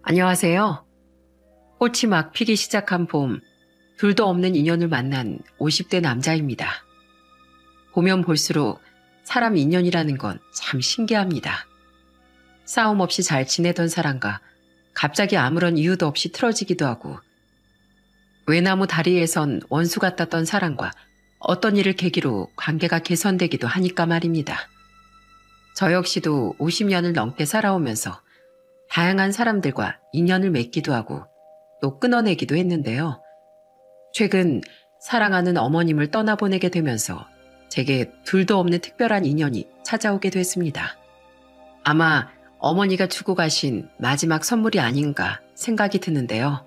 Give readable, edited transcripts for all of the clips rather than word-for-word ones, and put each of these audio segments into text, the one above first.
안녕하세요. 꽃이 막 피기 시작한 봄, 둘도 없는 인연을 만난 50대 남자입니다. 보면 볼수록 사람 인연이라는 건 참 신기합니다. 싸움 없이 잘 지내던 사람과 갑자기 아무런 이유도 없이 틀어지기도 하고, 외나무 다리에선 원수 같았던 사람과 어떤 일을 계기로 관계가 개선되기도 하니까 말입니다. 저 역시도 50년을 넘게 살아오면서 다양한 사람들과 인연을 맺기도 하고 또 끊어내기도 했는데요. 최근 사랑하는 어머님을 떠나보내게 되면서 제게 둘도 없는 특별한 인연이 찾아오게 됐습니다. 아마 어머니가 주고 가신 마지막 선물이 아닌가 생각이 드는데요.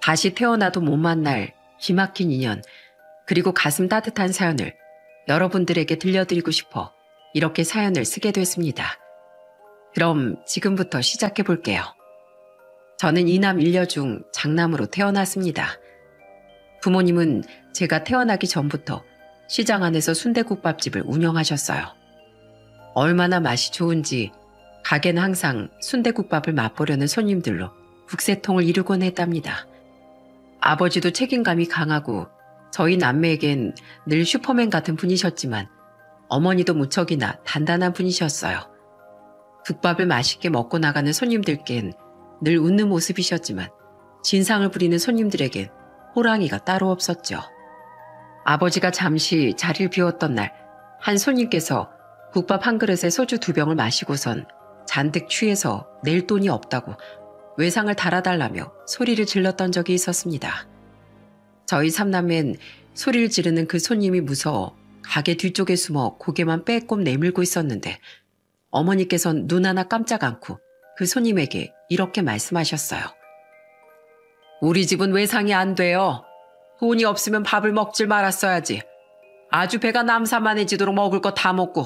다시 태어나도 못 만날 기막힌 인연, 그리고 가슴 따뜻한 사연을 여러분들에게 들려드리고 싶어 이렇게 사연을 쓰게 됐습니다. 그럼 지금부터 시작해 볼게요. 저는 이남 일녀 중 장남으로 태어났습니다. 부모님은 제가 태어나기 전부터 시장 안에서 순댓국밥집을 운영하셨어요. 얼마나 맛이 좋은지 가게는 항상 순댓국밥을 맛보려는 손님들로 북새통을 이루곤 했답니다. 아버지도 책임감이 강하고 저희 남매에겐 늘 슈퍼맨 같은 분이셨지만 어머니도 무척이나 단단한 분이셨어요. 국밥을 맛있게 먹고 나가는 손님들께는 늘 웃는 모습이셨지만 진상을 부리는 손님들에겐 호랑이가 따로 없었죠. 아버지가 잠시 자리를 비웠던 날, 한 손님께서 국밥 한 그릇에 소주 2병을 마시고선 잔뜩 취해서 낼 돈이 없다고 외상을 달아달라며 소리를 질렀던 적이 있었습니다. 저희 삼남매는 소리를 지르는 그 손님이 무서워 가게 뒤쪽에 숨어 고개만 빼꼼 내밀고 있었는데 어머니께서는 눈 하나 깜짝 않고 그 손님에게 이렇게 말씀하셨어요. 우리 집은 외상이 안 돼요. 돈이 없으면 밥을 먹질 말았어야지. 아주 배가 남사만해지도록 먹을 거 다 먹고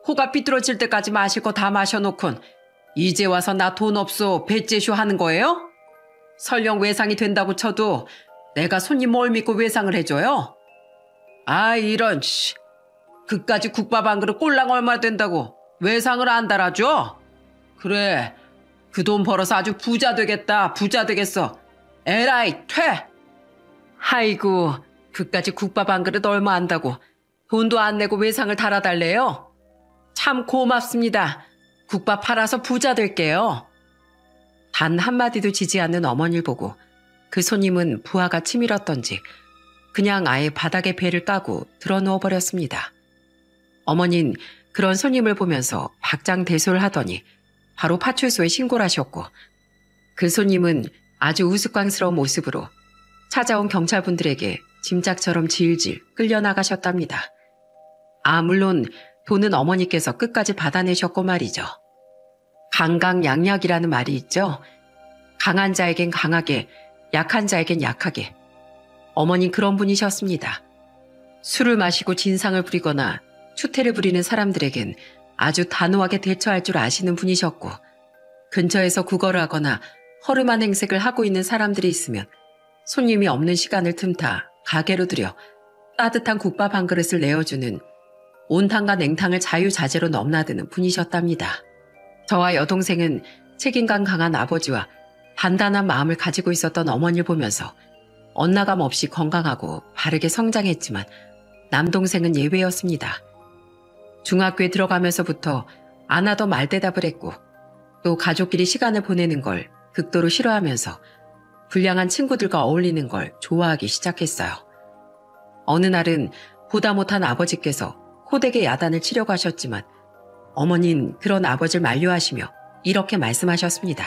코가 삐뚤어질 때까지 마실 거 다 마셔놓곤 이제 와서 나 돈 없어 배째쇼 하는 거예요? 설령 외상이 된다고 쳐도 내가 손님 뭘 믿고 외상을 해줘요? 아 이런 그까지 국밥 한 그릇 꼴랑 얼마 된다고 외상을 안 달아줘? 그래, 그 돈 벌어서 아주 부자 되겠다, 부자 되겠어. 에라이, 퇴! 아이고, 그까지 국밥 한 그릇 얼마 한다고 돈도 안 내고 외상을 달아달래요? 참 고맙습니다. 국밥 팔아서 부자 될게요. 단 한마디도 지지 않는 어머니를 보고 그 손님은 부하가 치밀었던지 그냥 아예 바닥에 배를 까고 드러누워 버렸습니다. 어머니는 그런 손님을 보면서 박장대소를 하더니 바로 파출소에 신고를 하셨고 그 손님은 아주 우스꽝스러운 모습으로 찾아온 경찰분들에게 짐짝처럼 질질 끌려나가셨답니다. 아, 물론 돈은 어머니께서 끝까지 받아내셨고 말이죠. 강강약약이라는 말이 있죠. 강한 자에겐 강하게, 약한 자에겐 약하게. 어머니는 그런 분이셨습니다. 술을 마시고 진상을 부리거나 추태를 부리는 사람들에겐 아주 단호하게 대처할 줄 아시는 분이셨고 근처에서 구걸을 하거나 허름한 행색을 하고 있는 사람들이 있으면 손님이 없는 시간을 틈타 가게로 들여 따뜻한 국밥 한 그릇을 내어주는 온탕과 냉탕을 자유자재로 넘나드는 분이셨답니다. 저와 여동생은 책임감 강한 아버지와 단단한 마음을 가지고 있었던 어머니를 보면서 엇나감 없이 건강하고 바르게 성장했지만 남동생은 예외였습니다. 중학교에 들어가면서부터 안 하던 말대답을 했고 또 가족끼리 시간을 보내는 걸 극도로 싫어하면서 불량한 친구들과 어울리는 걸 좋아하기 시작했어요. 어느 날은 보다 못한 아버지께서 호되게 야단을 치려고 하셨지만 어머니는 그런 아버지를 만류하시며 이렇게 말씀하셨습니다.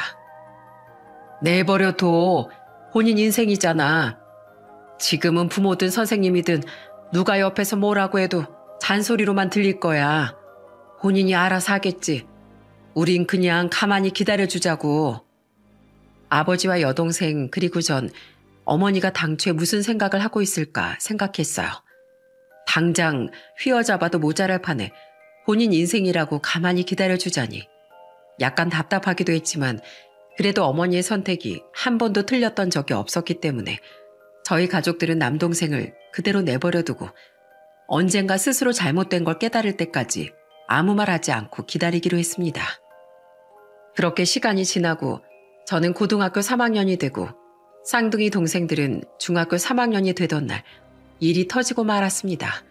내버려둬. 본인 인생이잖아. 지금은 부모든 선생님이든 누가 옆에서 뭐라고 해도 잔소리로만 들릴 거야. 본인이 알아서 하겠지. 우린 그냥 가만히 기다려주자고. 아버지와 여동생 그리고 전 어머니가 당초에 무슨 생각을 하고 있을까 생각했어요. 당장 휘어잡아도 모자랄 판에 본인 인생이라고 가만히 기다려주자니 약간 답답하기도 했지만 그래도 어머니의 선택이 한 번도 틀렸던 적이 없었기 때문에 저희 가족들은 남동생을 그대로 내버려두고 언젠가 스스로 잘못된 걸 깨달을 때까지 아무 말 하지 않고 기다리기로 했습니다. 그렇게 시간이 지나고 저는 고등학교 3학년이 되고 쌍둥이 동생들은 중학교 3학년이 되던 날 일이 터지고 말았습니다.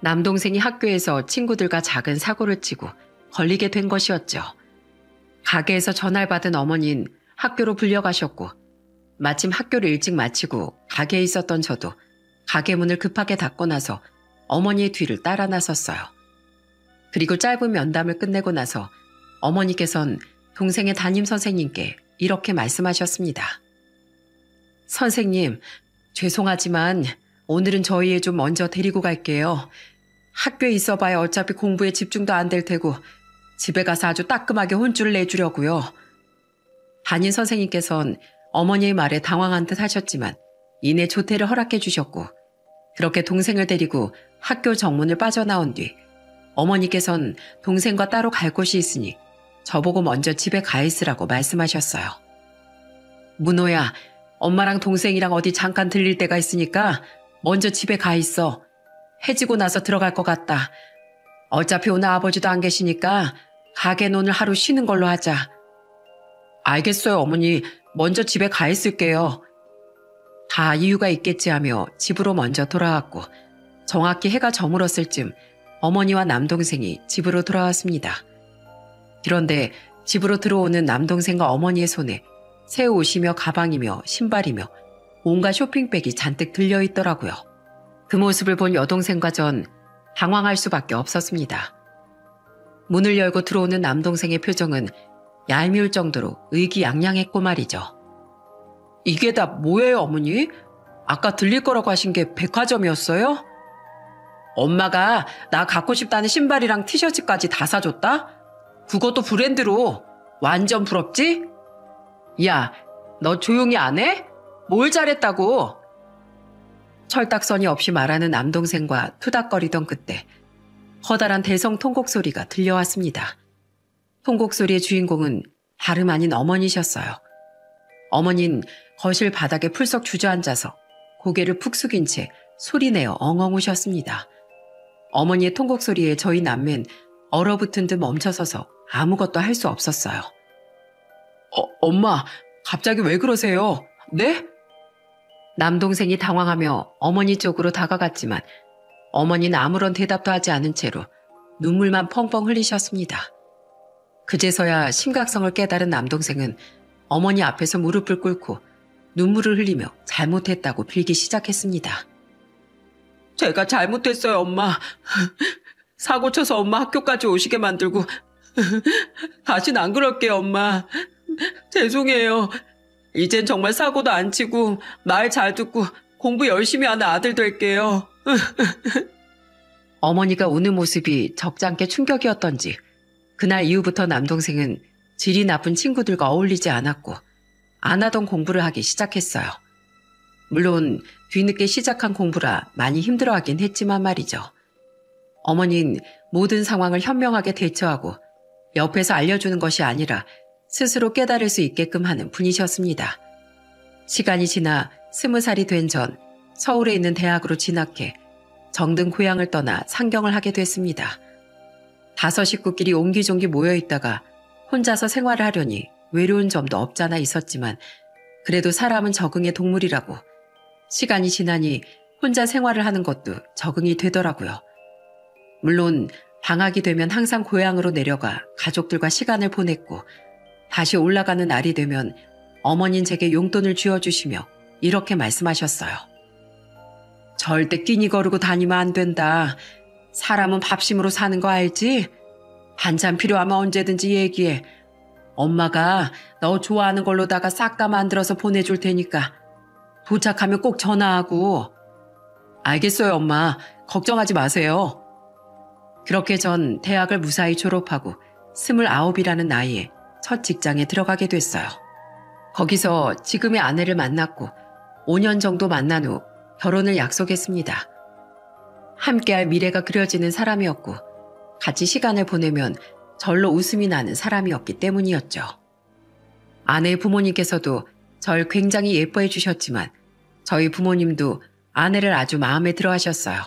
남동생이 학교에서 친구들과 작은 사고를 치고 걸리게 된 것이었죠. 가게에서 전화를 받은 어머니는 학교로 불려가셨고 마침 학교를 일찍 마치고 가게에 있었던 저도 가게 문을 급하게 닫고 나서 어머니의 뒤를 따라 나섰어요. 그리고 짧은 면담을 끝내고 나서 어머니께선 동생의 담임 선생님께 이렇게 말씀하셨습니다. 선생님, 죄송하지만 오늘은 저희 애 좀 먼저 데리고 갈게요. 학교에 있어봐야 어차피 공부에 집중도 안 될 테고 집에 가서 아주 따끔하게 혼쭐을 내주려고요. 담임 선생님께선 어머니의 말에 당황한 듯 하셨지만 이내 조퇴를 허락해 주셨고 그렇게 동생을 데리고 학교 정문을 빠져나온 뒤 어머니께선 동생과 따로 갈 곳이 있으니 저보고 먼저 집에 가 있으라고 말씀하셨어요. 문호야, 엄마랑 동생이랑 어디 잠깐 들릴 데가 있으니까 먼저 집에 가 있어. 해지고 나서 들어갈 것 같다. 어차피 오늘 아버지도 안 계시니까 가게는 오늘 하루 쉬는 걸로 하자. 알겠어요, 어머니. 먼저 집에 가 있을게요. 다 이유가 있겠지 하며 집으로 먼저 돌아왔고 정확히 해가 저물었을 쯤 어머니와 남동생이 집으로 돌아왔습니다. 그런데 집으로 들어오는 남동생과 어머니의 손에 새 옷이며 가방이며 신발이며 온갖 쇼핑백이 잔뜩 들려있더라고요. 그 모습을 본 여동생과 전 당황할 수밖에 없었습니다. 문을 열고 들어오는 남동생의 표정은 얄미울 정도로 의기양양했고 말이죠. 이게 다 뭐예요, 어머니? 아까 들릴 거라고 하신 게 백화점이었어요? 엄마가 나 갖고 싶다는 신발이랑 티셔츠까지 다 사줬다? 그것도 브랜드로. 완전 부럽지? 야, 너 조용히 안 해? 뭘 잘했다고? 철딱서니 없이 말하는 남동생과 투닥거리던 그때 커다란 대성 통곡 소리가 들려왔습니다. 통곡 소리의 주인공은 다름 아닌 어머니셨어요. 어머니는 거실 바닥에 풀썩 주저앉아서 고개를 푹 숙인 채 소리내어 엉엉 우셨습니다. 어머니의 통곡 소리에 저희 남매는 얼어붙은 듯 멈춰서서 아무것도 할 수 없었어요. 엄마, 갑자기 왜 그러세요? 네? 남동생이 당황하며 어머니 쪽으로 다가갔지만 어머니는 아무런 대답도 하지 않은 채로 눈물만 펑펑 흘리셨습니다. 그제서야 심각성을 깨달은 남동생은 어머니 앞에서 무릎을 꿇고 눈물을 흘리며 잘못했다고 빌기 시작했습니다. 제가 잘못했어요, 엄마. 사고 쳐서 엄마 학교까지 오시게 만들고 다신 안 그럴게요, 엄마. 죄송해요. 이젠 정말 사고도 안 치고 말 잘 듣고 공부 열심히 하는 아들 될게요. 어머니가 우는 모습이 적잖게 충격이었던지 그날 이후부터 남동생은 질이 나쁜 친구들과 어울리지 않았고 안 하던 공부를 하기 시작했어요. 물론 뒤늦게 시작한 공부라 많이 힘들어하긴 했지만 말이죠. 어머니는 모든 상황을 현명하게 대처하고 옆에서 알려주는 것이 아니라 스스로 깨달을 수 있게끔 하는 분이셨습니다. 시간이 지나 20살이 된 전 서울에 있는 대학으로 진학해 정든 고향을 떠나 상경을 하게 됐습니다. 5 식구끼리 옹기종기 모여있다가 혼자서 생활을 하려니 외로운 점도 없잖아 있었지만 그래도 사람은 적응의 동물이라고 시간이 지나니 혼자 생활을 하는 것도 적응이 되더라고요. 물론 방학이 되면 항상 고향으로 내려가 가족들과 시간을 보냈고 다시 올라가는 날이 되면 어머니는 제게 용돈을 쥐어주시며 이렇게 말씀하셨어요. 절대 끼니 거르고 다니면 안 된다. 사람은 밥심으로 사는 거 알지? 반찬 필요하면 언제든지 얘기해. 엄마가 너 좋아하는 걸로다가 싹 다 만들어서 보내줄 테니까 도착하면 꼭 전화하고. 알겠어요, 엄마. 걱정하지 마세요. 그렇게 전 대학을 무사히 졸업하고 29이라는 나이에 첫 직장에 들어가게 됐어요. 거기서 지금의 아내를 만났고 5년 정도 만난 후 결혼을 약속했습니다. 함께할 미래가 그려지는 사람이었고 같이 시간을 보내면 절로 웃음이 나는 사람이었기 때문이었죠. 아내의 부모님께서도 절 굉장히 예뻐해 주셨지만 저희 부모님도 아내를 아주 마음에 들어 하셨어요.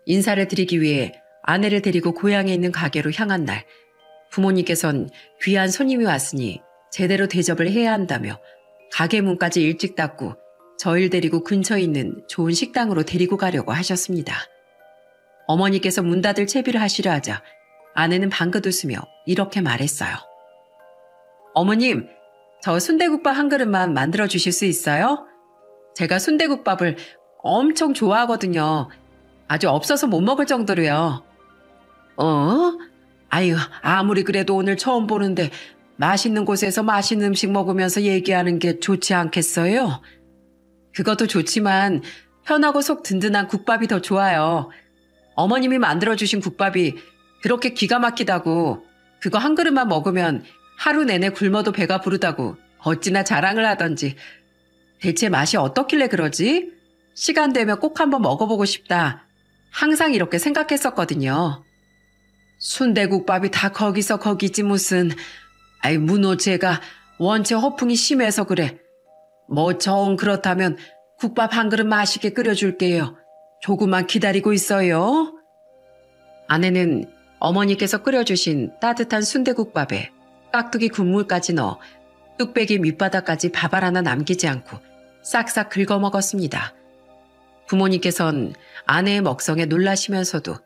인사를 드리기 위해 아내를 데리고 고향에 있는 가게로 향한 날 부모님께선 귀한 손님이 왔으니 제대로 대접을 해야 한다며 가게 문까지 일찍 닫고 저희를 데리고 근처에 있는 좋은 식당으로 데리고 가려고 하셨습니다. 어머니께서 문 닫을 채비를 하시려 하자 아내는 방긋 웃으며 이렇게 말했어요. 어머님, 저 순대국밥 한 그릇만 만들어 주실 수 있어요? 제가 순대국밥을 엄청 좋아하거든요. 아주 없어서 못 먹을 정도로요. 아유, 아무리 그래도 오늘 처음 보는데 맛있는 곳에서 맛있는 음식 먹으면서 얘기하는 게 좋지 않겠어요? 그것도 좋지만 편하고 속 든든한 국밥이 더 좋아요. 어머님이 만들어주신 국밥이 그렇게 기가 막히다고 그거 한 그릇만 먹으면 하루 내내 굶어도 배가 부르다고 어찌나 자랑을 하던지. 대체 맛이 어떻길래 그러지? 시간 되면 꼭 한번 먹어보고 싶다. 항상 이렇게 생각했었거든요. 순대국밥이 다 거기서 거기지 무슨. 아이 문어체가 원체 허풍이 심해서 그래. 뭐 정 그렇다면 국밥 한 그릇 맛있게 끓여줄게요. 조금만 기다리고 있어요. 아내는 어머니께서 끓여주신 따뜻한 순대국밥에 깍두기 국물까지 넣어 뚝배기 밑바닥까지 밥알 하나 남기지 않고 싹싹 긁어 먹었습니다. 부모님께선 아내의 먹성에 놀라시면서도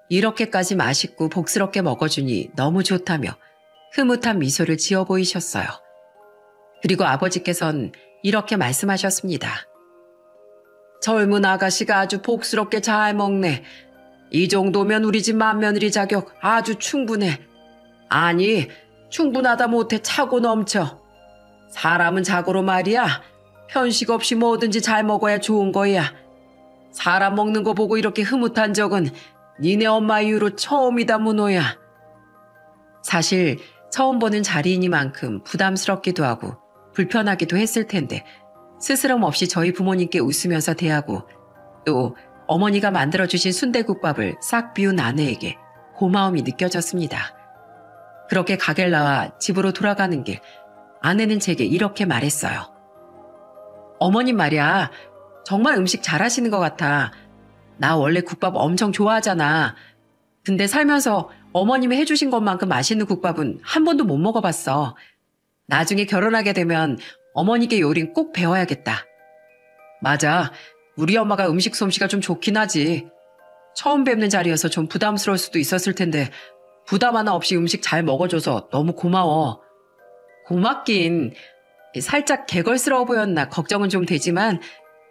이렇게까지 맛있고 복스럽게 먹어주니 너무 좋다며 흐뭇한 미소를 지어 보이셨어요. 그리고 아버지께선 이렇게 말씀하셨습니다. 젊은 아가씨가 아주 복스럽게 잘 먹네. 이 정도면 우리 집 맏며느리 자격 아주 충분해. 아니, 충분하다 못해 차고 넘쳐. 사람은 자고로 말이야. 편식 없이 뭐든지 잘 먹어야 좋은 거야. 사람 먹는 거 보고 이렇게 흐뭇한 적은 니네 엄마 이후로 처음이다 문호야. 사실 처음 보는 자리이니만큼 부담스럽기도 하고 불편하기도 했을 텐데 스스럼 없이 저희 부모님께 웃으면서 대하고 또 어머니가 만들어주신 순대국밥을 싹 비운 아내에게 고마움이 느껴졌습니다. 그렇게 가게를 나와 집으로 돌아가는 길 아내는 제게 이렇게 말했어요. 어머님 말이야, 정말 음식 잘하시는 것 같아. 나 원래 국밥 엄청 좋아하잖아. 근데 살면서 어머님이 해주신 것만큼 맛있는 국밥은 한 번도 못 먹어봤어. 나중에 결혼하게 되면 어머니께 요리는 꼭 배워야겠다. 맞아. 우리 엄마가 음식 솜씨가 좀 좋긴 하지. 처음 뵙는 자리여서 좀 부담스러울 수도 있었을 텐데 부담 하나 없이 음식 잘 먹어줘서 너무 고마워. 고맙긴. 살짝 개걸스러워 보였나 걱정은 좀 되지만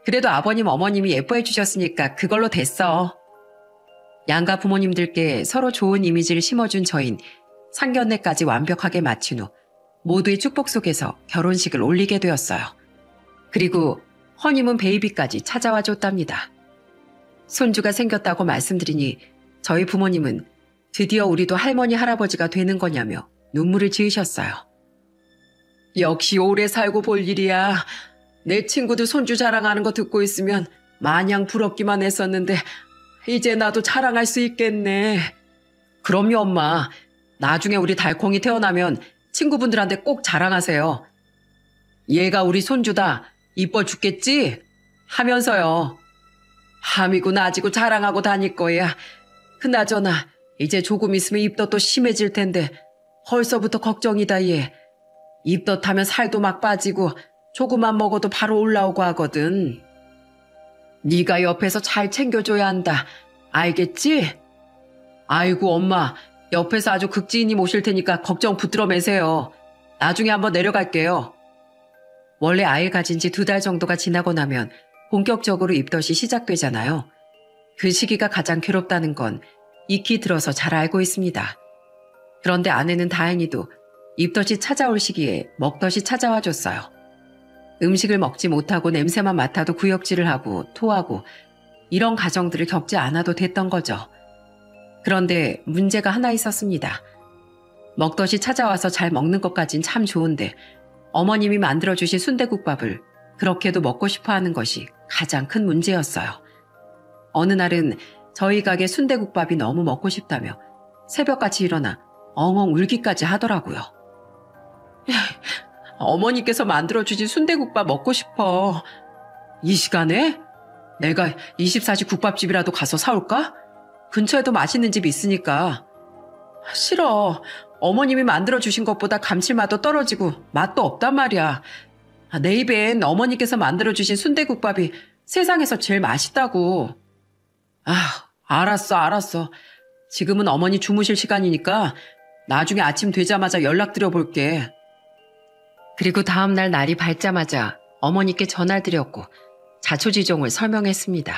그래도 아버님 어머님이 예뻐해 주셨으니까 그걸로 됐어. 양가 부모님들께 서로 좋은 이미지를 심어준 저흰 상견례까지 완벽하게 마친 후 모두의 축복 속에서 결혼식을 올리게 되었어요. 그리고 허니문 베이비까지 찾아와 줬답니다. 손주가 생겼다고 말씀드리니 저희 부모님은 드디어 우리도 할머니 할아버지가 되는 거냐며 눈물을 지으셨어요. 역시 오래 살고 볼 일이야. 내 친구들 손주 자랑하는 거 듣고 있으면 마냥 부럽기만 했었는데 이제 나도 자랑할 수 있겠네. 그럼요 엄마. 나중에 우리 달콩이 태어나면 친구분들한테 꼭 자랑하세요. 얘가 우리 손주다. 이뻐 죽겠지? 하면서요. 함이고 나지고 자랑하고 다닐 거야. 그나저나 이제 조금 있으면 입덧도 심해질 텐데 벌써부터 걱정이다 얘. 입덧하면 살도 막 빠지고 조금만 먹어도 바로 올라오고 하거든. 네가 옆에서 잘 챙겨줘야 한다. 알겠지? 아이고 엄마, 옆에서 아주 극지인님 오실 테니까 걱정 붙들어 매세요. 나중에 한번 내려갈게요. 원래 아이를 가진 지 2달 정도가 지나고 나면 본격적으로 입덧이 시작되잖아요. 그 시기가 가장 괴롭다는 건 익히 들어서 잘 알고 있습니다. 그런데 아내는 다행히도 입덧이 찾아올 시기에 먹덧이 찾아와 줬어요. 음식을 먹지 못하고 냄새만 맡아도 구역질을 하고 토하고 이런 가정들을 겪지 않아도 됐던 거죠. 그런데 문제가 하나 있었습니다. 먹덧이 찾아와서 잘 먹는 것까진 참 좋은데 어머님이 만들어주신 순대국밥을 그렇게도 먹고 싶어 하는 것이 가장 큰 문제였어요. 어느 날은 저희 가게 순대국밥이 너무 먹고 싶다며 새벽같이 일어나 엉엉 울기까지 하더라고요. 어머니께서 만들어주신 순대국밥 먹고 싶어. 이 시간에? 내가 24시 국밥집이라도 가서 사올까? 근처에도 맛있는 집 있으니까. 싫어. 어머님이 만들어주신 것보다 감칠맛도 떨어지고 맛도 없단 말이야. 내 입엔 어머니께서 만들어주신 순대국밥이 세상에서 제일 맛있다고. 알았어. 지금은 어머니 주무실 시간이니까 나중에 아침 되자마자 연락드려 볼게. 그리고 다음날 날이 밝자마자 어머니께 전화를 드렸고 자초지종을 설명했습니다.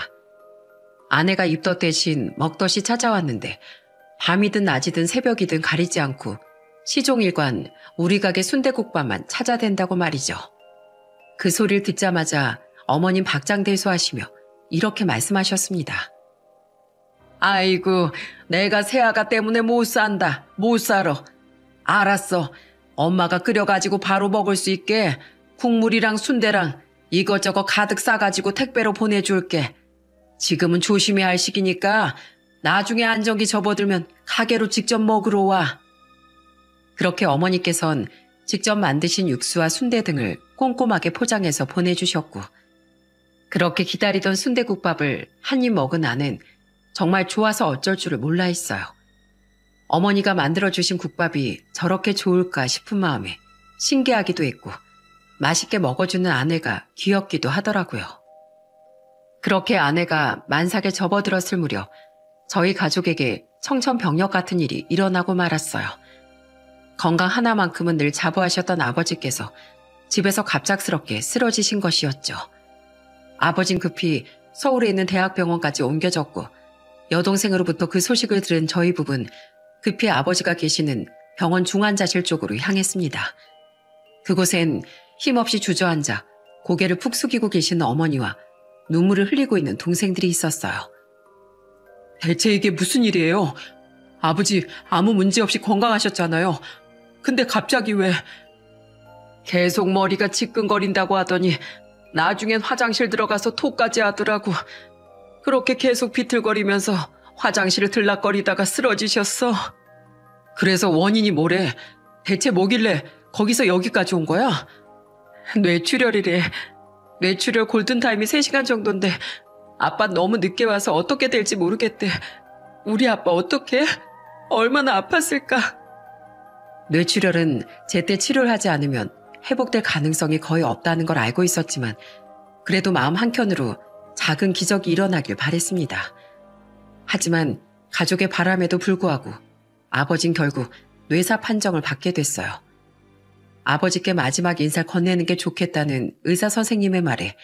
아내가 입덧 대신 먹덧이 찾아왔는데 밤이든 낮이든 새벽이든 가리지 않고 시종일관 우리 가게 순대국밥만 찾아댄다고 말이죠. 그 소리를 듣자마자 어머님 박장대소하시며 이렇게 말씀하셨습니다. 아이고, 내가 새아가 때문에 못 산다. 못 살아. 알았어. 엄마가 끓여가지고 바로 먹을 수 있게 국물이랑 순대랑 이것저것 가득 싸가지고 택배로 보내줄게. 지금은 조심해야 할 시기니까 나중에 안정기 접어들면 가게로 직접 먹으러 와. 그렇게 어머니께선 직접 만드신 육수와 순대 등을 꼼꼼하게 포장해서 보내주셨고 그렇게 기다리던 순대국밥을 한 입 먹은 아는 정말 좋아서 어쩔 줄을 몰라 했어요. 어머니가 만들어주신 국밥이 저렇게 좋을까 싶은 마음에 신기하기도 했고 맛있게 먹어주는 아내가 귀엽기도 하더라고요. 그렇게 아내가 만삭에 접어들었을 무렵 저희 가족에게 청천벽력 같은 일이 일어나고 말았어요. 건강 하나만큼은 늘 자부하셨던 아버지께서 집에서 갑작스럽게 쓰러지신 것이었죠. 아버진 급히 서울에 있는 대학병원까지 옮겨졌고 여동생으로부터 그 소식을 들은 저희 부부는 급히 아버지가 계시는 병원 중환자실 쪽으로 향했습니다. 그곳엔 힘없이 주저앉아 고개를 푹 숙이고 계시는 어머니와 눈물을 흘리고 있는 동생들이 있었어요. 대체 이게 무슨 일이에요? 아버지 아무 문제 없이 건강하셨잖아요. 근데 갑자기 왜? 계속 머리가 지끈거린다고 하더니 나중엔 화장실 들어가서 토까지 하더라고. 그렇게 계속 비틀거리면서 화장실을 들락거리다가 쓰러지셨어. 그래서 원인이 뭐래? 대체 뭐길래 거기서 여기까지 온 거야? 뇌출혈이래. 뇌출혈 골든타임이 3시간 정도인데 아빠 너무 늦게 와서 어떻게 될지 모르겠대. 우리 아빠 어떡해? 얼마나 아팠을까? 뇌출혈은 제때 치료를 하지 않으면 회복될 가능성이 거의 없다는 걸 알고 있었지만 그래도 마음 한켠으로 작은 기적이 일어나길 바랬습니다. 하지만 가족의 바람에도 불구하고 아버진 결국 뇌사 판정을 받게 됐어요. 아버지께 마지막 인사를 건네는 게 좋겠다는 의사 선생님의 말에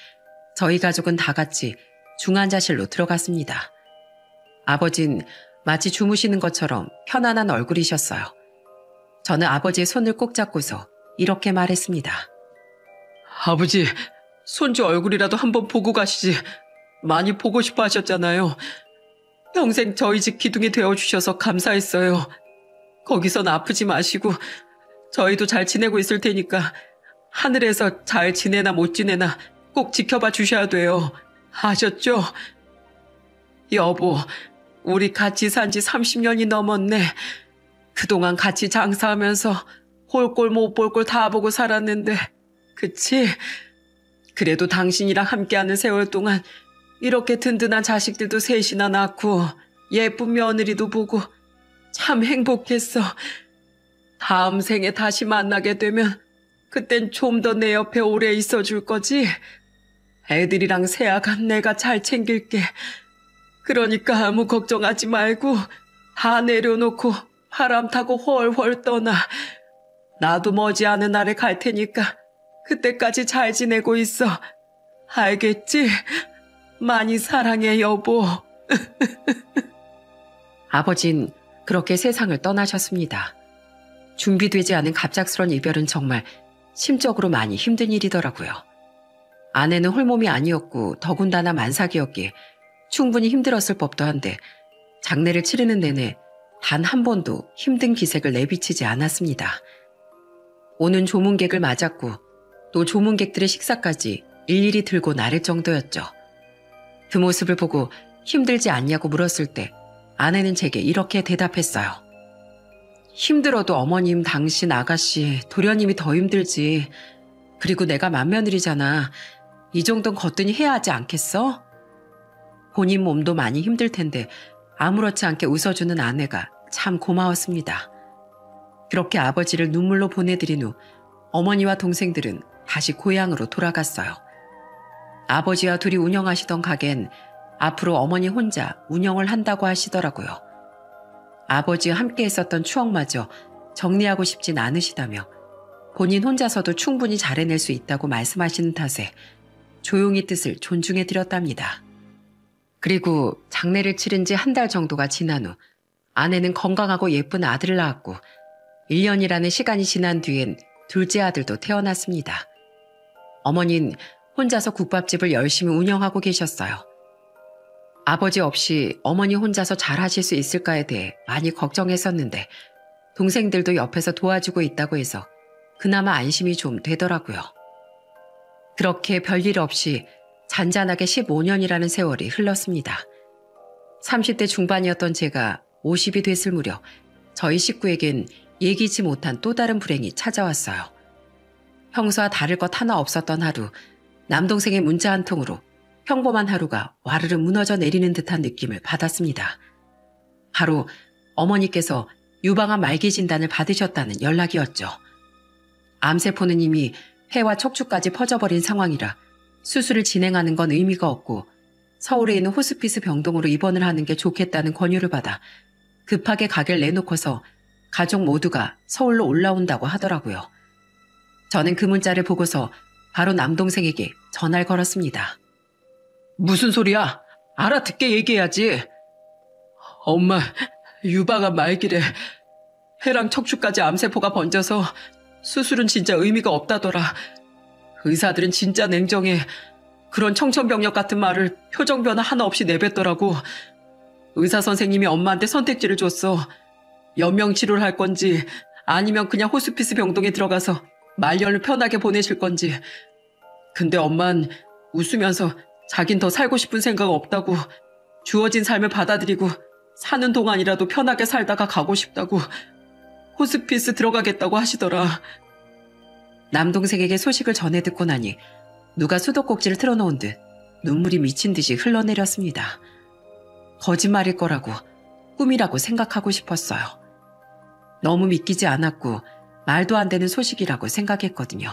저희 가족은 다 같이 중환자실로 들어갔습니다. 아버진 마치 주무시는 것처럼 편안한 얼굴이셨어요. 저는 아버지의 손을 꼭 잡고서 이렇게 말했습니다. 아버지, 손주 얼굴이라도 한번 보고 가시지. 많이 보고 싶어 하셨잖아요. 평생 저희 집 기둥이 되어주셔서 감사했어요. 거기선 아프지 마시고 저희도 잘 지내고 있을 테니까 하늘에서 잘 지내나 못 지내나 꼭 지켜봐 주셔야 돼요. 아셨죠? 여보, 우리 같이 산 지 30년이 넘었네. 그동안 같이 장사하면서 볼 꼴 못 볼 꼴 다 보고 살았는데 그치? 그래도 당신이랑 함께하는 세월 동안 이렇게 든든한 자식들도 셋이나 낳고 예쁜 며느리도 보고 참 행복했어. 다음 생에 다시 만나게 되면 그땐 좀 더 내 옆에 오래 있어줄 거지? 애들이랑 새아가 내가 잘 챙길게. 그러니까 아무 걱정하지 말고 다 내려놓고 바람 타고 훨훨 떠나. 나도 머지않은 날에 갈 테니까 그때까지 잘 지내고 있어. 알겠지? 많이 사랑해, 여보. 아버진 그렇게 세상을 떠나셨습니다. 준비되지 않은 갑작스런 이별은 정말 심적으로 많이 힘든 일이더라고요. 아내는 홀몸이 아니었고 더군다나 만삭이었기에 충분히 힘들었을 법도 한데 장례를 치르는 내내 단 한 번도 힘든 기색을 내비치지 않았습니다. 오는 조문객을 맞았고 또 조문객들의 식사까지 일일이 들고 나를 정도였죠. 그 모습을 보고 힘들지 않냐고 물었을 때 아내는 제게 이렇게 대답했어요. 힘들어도 어머님, 당신, 아가씨, 도련님이 더 힘들지. 그리고 내가 맏며느리잖아. 이 정도는 거뜬히 해야 하지 않겠어? 본인 몸도 많이 힘들 텐데 아무렇지 않게 웃어주는 아내가 참 고마웠습니다. 그렇게 아버지를 눈물로 보내드린 후 어머니와 동생들은 다시 고향으로 돌아갔어요. 아버지와 둘이 운영하시던 가게는 앞으로 어머니 혼자 운영을 한다고 하시더라고요. 아버지와 함께 했었던 추억마저 정리하고 싶진 않으시다며 본인 혼자서도 충분히 잘 해낼 수 있다고 말씀하시는 탓에 조용히 뜻을 존중해 드렸답니다. 그리고 장례를 치른 지 한 달 정도가 지난 후 아내는 건강하고 예쁜 아들을 낳았고 1년이라는 시간이 지난 뒤엔 둘째 아들도 태어났습니다. 어머니는 혼자서 국밥집을 열심히 운영하고 계셨어요. 아버지 없이 어머니 혼자서 잘 하실 수 있을까에 대해 많이 걱정했었는데 동생들도 옆에서 도와주고 있다고 해서 그나마 안심이 좀 되더라고요. 그렇게 별일 없이 잔잔하게 15년이라는 세월이 흘렀습니다. 30대 중반이었던 제가 50이 됐을 무렵 저희 식구에겐 예기치 못한 또 다른 불행이 찾아왔어요. 평소와 다를 것 하나 없었던 하루, 남동생의 문자 한 통으로 평범한 하루가 와르르 무너져 내리는 듯한 느낌을 받았습니다. 바로 어머니께서 유방암 말기 진단을 받으셨다는 연락이었죠. 암세포는 이미 폐와 척추까지 퍼져버린 상황이라 수술을 진행하는 건 의미가 없고 서울에 있는 호스피스 병동으로 입원을 하는 게 좋겠다는 권유를 받아 급하게 가게를 내놓고서 가족 모두가 서울로 올라온다고 하더라고요. 저는 그 문자를 보고서 바로 남동생에게 전화를 걸었습니다. 무슨 소리야? 알아듣게 얘기해야지. 엄마, 유방암 말기래. 폐랑 척추까지 암세포가 번져서 수술은 진짜 의미가 없다더라. 의사들은 진짜 냉정해. 그런 청천벽력 같은 말을 표정 변화 하나 없이 내뱉더라고. 의사 선생님이 엄마한테 선택지를 줬어. 연명치료를 할 건지 아니면 그냥 호스피스 병동에 들어가서 말년을 편하게 보내실 건지. 근데 엄만 웃으면서 자긴 더 살고 싶은 생각 없다고, 주어진 삶을 받아들이고 사는 동안이라도 편하게 살다가 가고 싶다고, 호스피스 들어가겠다고 하시더라. 남동생에게 소식을 전해 듣고 나니 누가 수도꼭지를 틀어놓은 듯 눈물이 미친 듯이 흘러내렸습니다. 거짓말일 거라고, 꿈이라고 생각하고 싶었어요. 너무 믿기지 않았고 말도 안 되는 소식이라고 생각했거든요.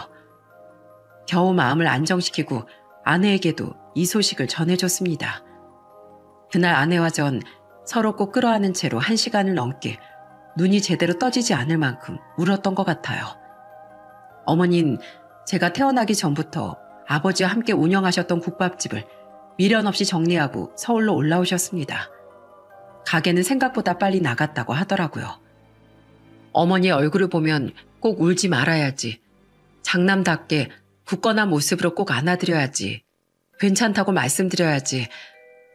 겨우 마음을 안정시키고 아내에게도 이 소식을 전해줬습니다. 그날 아내와 전 서로 꼭 끌어안은 채로 1시간을 넘게 눈이 제대로 떠지지 않을 만큼 울었던 것 같아요. 어머니는 제가 태어나기 전부터 아버지와 함께 운영하셨던 국밥집을 미련 없이 정리하고 서울로 올라오셨습니다. 가게는 생각보다 빨리 나갔다고 하더라고요. 어머니의 얼굴을 보면 꼭 울지 말아야지. 장남답게 굳건한 모습으로 꼭 안아드려야지. 괜찮다고 말씀드려야지.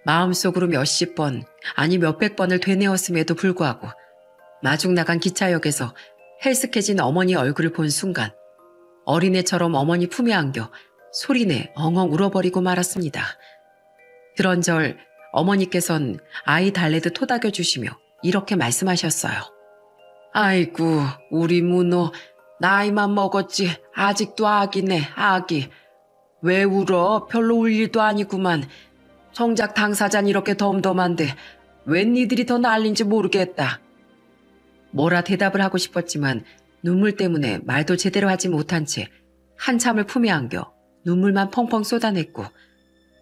마음속으로 몇십 번, 아니 몇백 번을 되뇌었음에도 불구하고 마중 나간 기차역에서 헬스케진 어머니 얼굴을 본 순간 어린애처럼 어머니 품에 안겨 소리내 엉엉 울어버리고 말았습니다. 그런절 어머니께선 아이 달래듯 토닥여 주시며 이렇게 말씀하셨어요. 아이고, 우리 문호 나이만 먹었지 아직도 아기네, 아기. 왜 울어? 별로 울 일도 아니구만. 정작 당사자는 이렇게 덤덤한데 웬 니들이 더 난린지 모르겠다. 뭐라 대답을 하고 싶었지만 눈물 때문에 말도 제대로 하지 못한 채 한참을 품에 안겨 눈물만 펑펑 쏟아냈고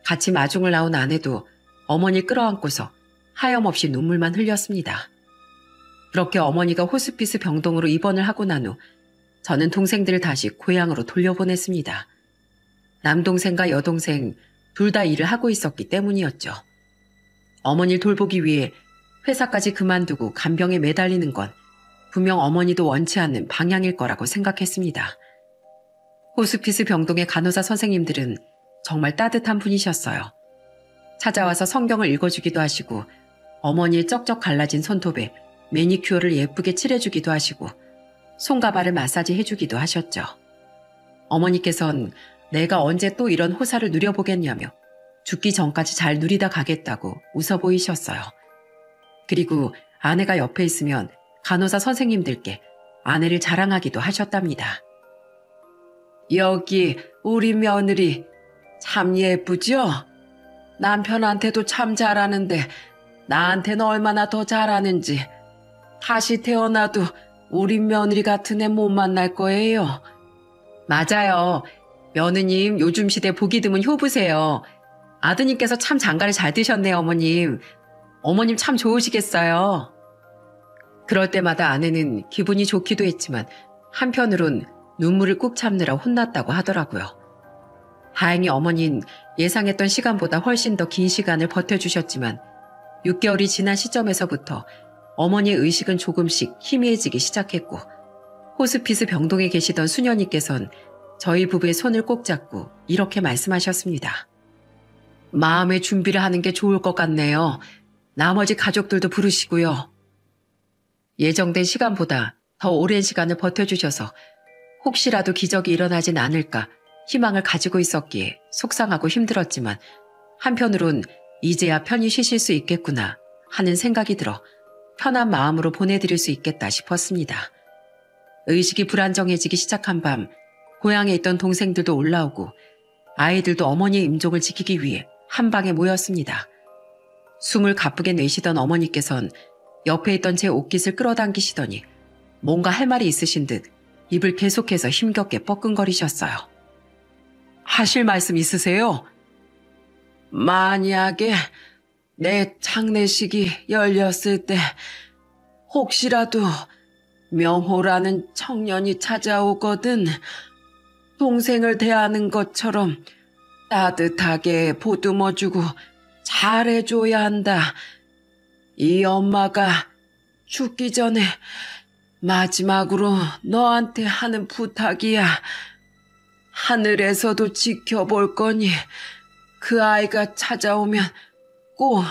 같이 마중을 나온 아내도 어머니를 끌어안고서 하염없이 눈물만 흘렸습니다. 그렇게 어머니가 호스피스 병동으로 입원을 하고 난 후 저는 동생들을 다시 고향으로 돌려보냈습니다. 남동생과 여동생 둘 다 일을 하고 있었기 때문이었죠. 어머니를 돌보기 위해 회사까지 그만두고 간병에 매달리는 건 분명 어머니도 원치 않는 방향일 거라고 생각했습니다. 호스피스 병동의 간호사 선생님들은 정말 따뜻한 분이셨어요. 찾아와서 성경을 읽어주기도 하시고 어머니의 쩍쩍 갈라진 손톱에 매니큐어를 예쁘게 칠해주기도 하시고 손과 발을 마사지 해주기도 하셨죠. 어머니께선 내가 언제 또 이런 호사를 누려보겠냐며 죽기 전까지 잘 누리다 가겠다고 웃어 보이셨어요. 그리고 아내가 옆에 있으면 간호사 선생님들께 아내를 자랑하기도 하셨답니다. 여기 우리 며느리 참 예쁘죠? 남편한테도 참 잘하는데 나한테는 얼마나 더 잘하는지. 다시 태어나도 우리 며느리 같은 애 못 만날 거예요. 맞아요. 며느님 요즘 시대 보기 드문 효부세요. 아드님께서 참 장가를 잘 드셨네요, 어머님. 어머님 참 좋으시겠어요. 그럴 때마다 아내는 기분이 좋기도 했지만 한편으론 눈물을 꾹 참느라 혼났다고 하더라고요. 다행히 어머니는 예상했던 시간보다 훨씬 더 긴 시간을 버텨주셨지만 6개월이 지난 시점에서부터 어머니의 의식은 조금씩 희미해지기 시작했고 호스피스 병동에 계시던 수녀님께선 저희 부부의 손을 꼭 잡고 이렇게 말씀하셨습니다. 마음의 준비를 하는 게 좋을 것 같네요. 나머지 가족들도 부르시고요. 예정된 시간보다 더 오랜 시간을 버텨주셔서 혹시라도 기적이 일어나진 않을까 희망을 가지고 있었기에 속상하고 힘들었지만 한편으론 이제야 편히 쉬실 수 있겠구나 하는 생각이 들어 편한 마음으로 보내드릴 수 있겠다 싶었습니다. 의식이 불안정해지기 시작한 밤 고향에 있던 동생들도 올라오고 아이들도 어머니의 임종을 지키기 위해 한 방에 모였습니다. 숨을 가쁘게 내쉬던 어머니께선 옆에 있던 제 옷깃을 끌어당기시더니 뭔가 할 말이 있으신 듯 입을 계속해서 힘겹게 뻐끔거리셨어요. 하실 말씀 있으세요? 만약에 내 장례식이 열렸을 때 혹시라도 명호라는 청년이 찾아오거든 동생을 대하는 것처럼 따뜻하게 보듬어주고 잘해줘야 한다. 이 엄마가 죽기 전에 마지막으로 너한테 하는 부탁이야. 하늘에서도 지켜볼 거니 그 아이가 찾아오면 꼭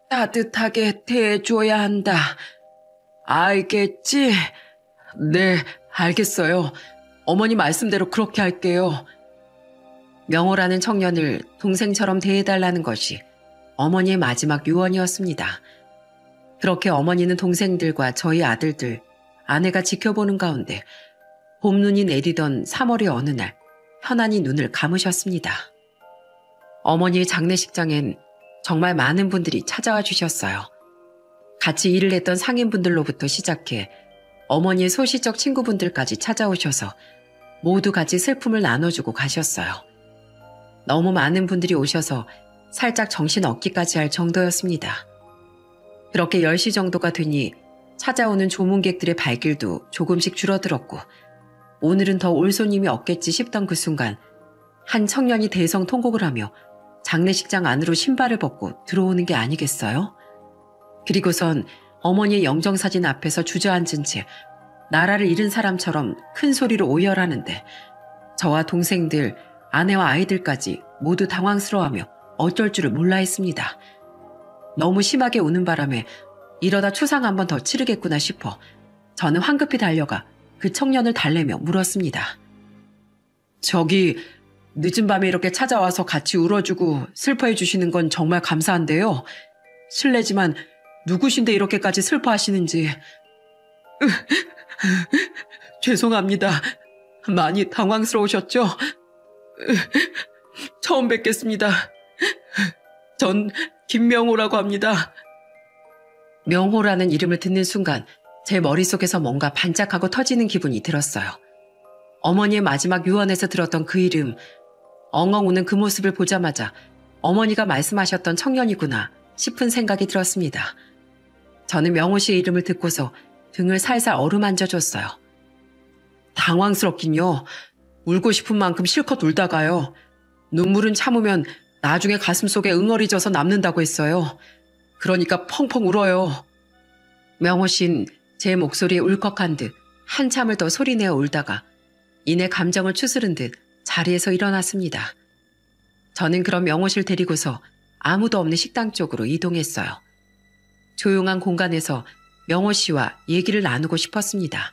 따뜻하게 대해줘야 한다. 알겠지? 네, 알겠어요. 어머니 말씀대로 그렇게 할게요. 명호라는 청년을 동생처럼 대해달라는 것이 어머니의 마지막 유언이었습니다. 그렇게 어머니는 동생들과 저희 아들들, 아내가 지켜보는 가운데 봄눈이 내리던 3월의 어느 날 편안히 눈을 감으셨습니다. 어머니의 장례식장엔 정말 많은 분들이 찾아와 주셨어요. 같이 일을 했던 상인분들로부터 시작해 어머니의 소시적 친구분들까지 찾아오셔서 모두 같이 슬픔을 나눠주고 가셨어요. 너무 많은 분들이 오셔서 살짝 정신 없기까지 할 정도였습니다. 그렇게 10시 정도가 되니 찾아오는 조문객들의 발길도 조금씩 줄어들었고 오늘은 더 올 손님이 없겠지 싶던 그 순간 한 청년이 대성통곡을 하며 장례식장 안으로 신발을 벗고 들어오는 게 아니겠어요? 그리고선 어머니의 영정사진 앞에서 주저앉은 채 나라를 잃은 사람처럼 큰 소리로 오열하는데 저와 동생들, 아내와 아이들까지 모두 당황스러워하며 어쩔 줄을 몰라 했습니다. 너무 심하게 우는 바람에 이러다 추상 한 번 더 치르겠구나 싶어 저는 황급히 달려가 그 청년을 달래며 물었습니다. 저기 늦은 밤에 이렇게 찾아와서 같이 울어주고 슬퍼해 주시는 건 정말 감사한데요. 실례지만 누구신데 이렇게까지 슬퍼하시는지. 죄송합니다. 많이 당황스러우셨죠? 처음 뵙겠습니다. 전 김명호라고 합니다. 명호라는 이름을 듣는 순간 제 머릿속에서 뭔가 반짝하고 터지는 기분이 들었어요. 어머니의 마지막 유언에서 들었던 그 이름, 엉엉 우는 그 모습을 보자마자 어머니가 말씀하셨던 청년이구나 싶은 생각이 들었습니다. 저는 명호 씨의 이름을 듣고서 등을 살살 어루만져줬어요. 당황스럽긴요. 울고 싶은 만큼 실컷 울다가요. 눈물은 참으면 나중에 가슴속에 응어리져서 남는다고 했어요. 그러니까 펑펑 울어요. 명호 씨는 제 목소리에 울컥한 듯 한참을 더 소리내어 울다가 이내 감정을 추스른 듯 자리에서 일어났습니다. 저는 그런 명호 씨를 데리고서 아무도 없는 식당 쪽으로 이동했어요. 조용한 공간에서 명호 씨와 얘기를 나누고 싶었습니다.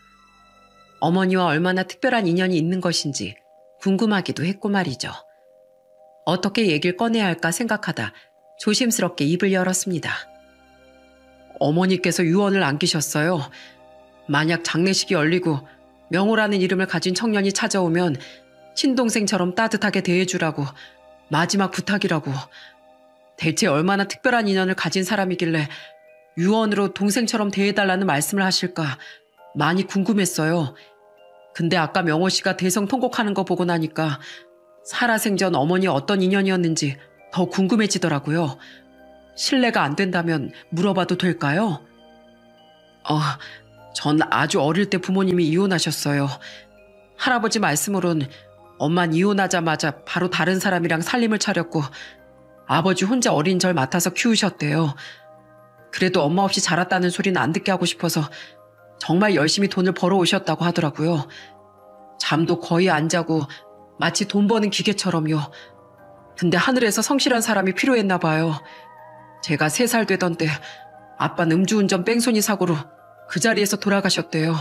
어머니와 얼마나 특별한 인연이 있는 것인지 궁금하기도 했고 말이죠. 어떻게 얘기를 꺼내야 할까 생각하다 조심스럽게 입을 열었습니다. 어머니께서 유언을 안기셨어요. 만약 장례식이 열리고 명호라는 이름을 가진 청년이 찾아오면 친동생처럼 따뜻하게 대해주라고, 마지막 부탁이라고. 대체 얼마나 특별한 인연을 가진 사람이길래 유언으로 동생처럼 대해달라는 말씀을 하실까 많이 궁금했어요. 근데 아까 명호 씨가 대성 통곡하는 거 보고 나니까 살아생전 어머니 어떤 인연이었는지 더 궁금해지더라고요. 실례가 안 된다면 물어봐도 될까요? 전 아주 어릴 때 부모님이 이혼하셨어요. 할아버지 말씀으론 엄만 이혼하자마자 바로 다른 사람이랑 살림을 차렸고 아버지 혼자 어린 절 맡아서 키우셨대요. 그래도 엄마 없이 자랐다는 소리는 안 듣게 하고 싶어서 정말 열심히 돈을 벌어오셨다고 하더라고요. 잠도 거의 안 자고 마치 돈 버는 기계처럼요. 근데 하늘에서 성실한 사람이 필요했나 봐요. 제가 3살 되던 때 아빠는 음주운전 뺑소니 사고로 그 자리에서 돌아가셨대요.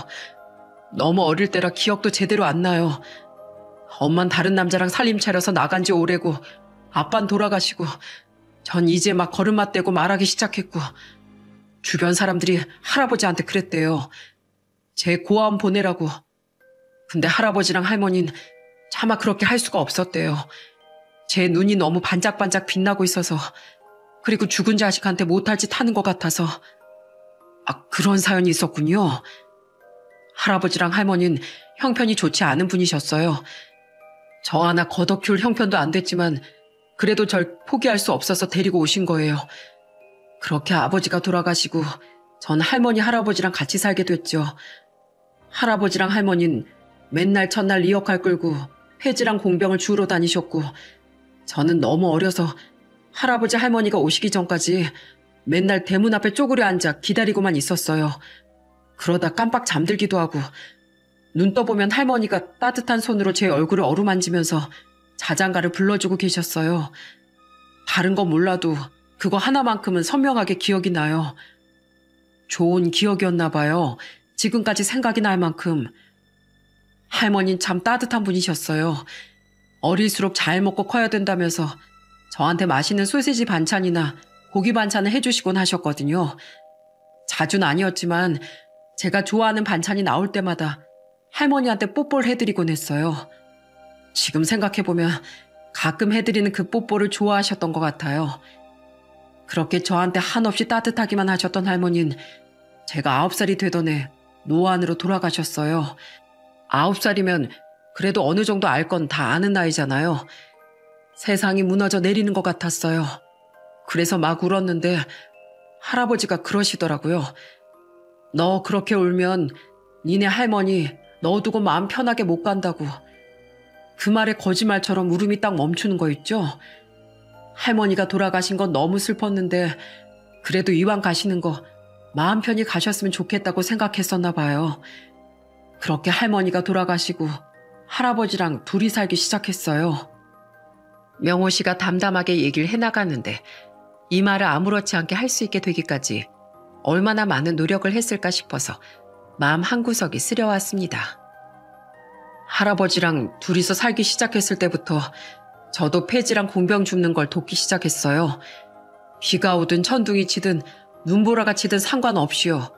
너무 어릴 때라 기억도 제대로 안 나요. 엄만 다른 남자랑 살림 차려서 나간 지 오래고 아빤 돌아가시고 전 이제 막 걸음마 떼고 말하기 시작했고 주변 사람들이 할아버지한테 그랬대요. 제 고아원 보내라고. 근데 할아버지랑 할머니는 차마 그렇게 할 수가 없었대요. 제 눈이 너무 반짝반짝 빛나고 있어서 그리고 죽은 자식한테 못할 짓 하는 것 같아서 그런 사연이 있었군요. 할아버지랑 할머니는 형편이 좋지 않은 분이셨어요. 저 하나 걷어 키울 형편도 안 됐지만 그래도 절 포기할 수 없어서 데리고 오신 거예요. 그렇게 아버지가 돌아가시고 전 할머니 할아버지랑 같이 살게 됐죠. 할아버지랑 할머니는 맨날 첫날 리어카 끌고 폐지랑 공병을 주우러 다니셨고 저는 너무 어려서 할아버지 할머니가 오시기 전까지 맨날 대문 앞에 쪼그려 앉아 기다리고만 있었어요. 그러다 깜빡 잠들기도 하고 눈 떠보면 할머니가 따뜻한 손으로 제 얼굴을 어루만지면서 자장가를 불러주고 계셨어요. 다른 건 몰라도 그거 하나만큼은 선명하게 기억이 나요. 좋은 기억이었나 봐요. 지금까지 생각이 날 만큼. 할머니는 참 따뜻한 분이셨어요. 어릴수록 잘 먹고 커야 된다면서 저한테 맛있는 소시지 반찬이나 고기 반찬을 해주시곤 하셨거든요. 자주는 아니었지만 제가 좋아하는 반찬이 나올 때마다 할머니한테 뽀뽀를 해드리곤 했어요. 지금 생각해보면 가끔 해드리는 그 뽀뽀를 좋아하셨던 것 같아요. 그렇게 저한테 한없이 따뜻하기만 하셨던 할머니는 제가 9살이 되던 해 노안으로 돌아가셨어요. 9살이면 그래도 어느 정도 알 건 다 아는 나이잖아요. 세상이 무너져 내리는 것 같았어요. 그래서 막 울었는데 할아버지가 그러시더라고요. 너 그렇게 울면 니네 할머니 너 두고 마음 편하게 못 간다고. 그 말에 거짓말처럼 울음이 딱 멈추는 거 있죠? 할머니가 돌아가신 건 너무 슬펐는데 그래도 이왕 가시는 거 마음 편히 가셨으면 좋겠다고 생각했었나 봐요. 그렇게 할머니가 돌아가시고 할아버지랑 둘이 살기 시작했어요. 명호 씨가 담담하게 얘기를 해나가는데 이 말을 아무렇지 않게 할 수 있게 되기까지 얼마나 많은 노력을 했을까 싶어서 마음 한구석이 쓰려왔습니다. 할아버지랑 둘이서 살기 시작했을 때부터 저도 폐지랑 공병 줍는 걸 돕기 시작했어요. 비가 오든 천둥이 치든 눈보라가 치든 상관없이요.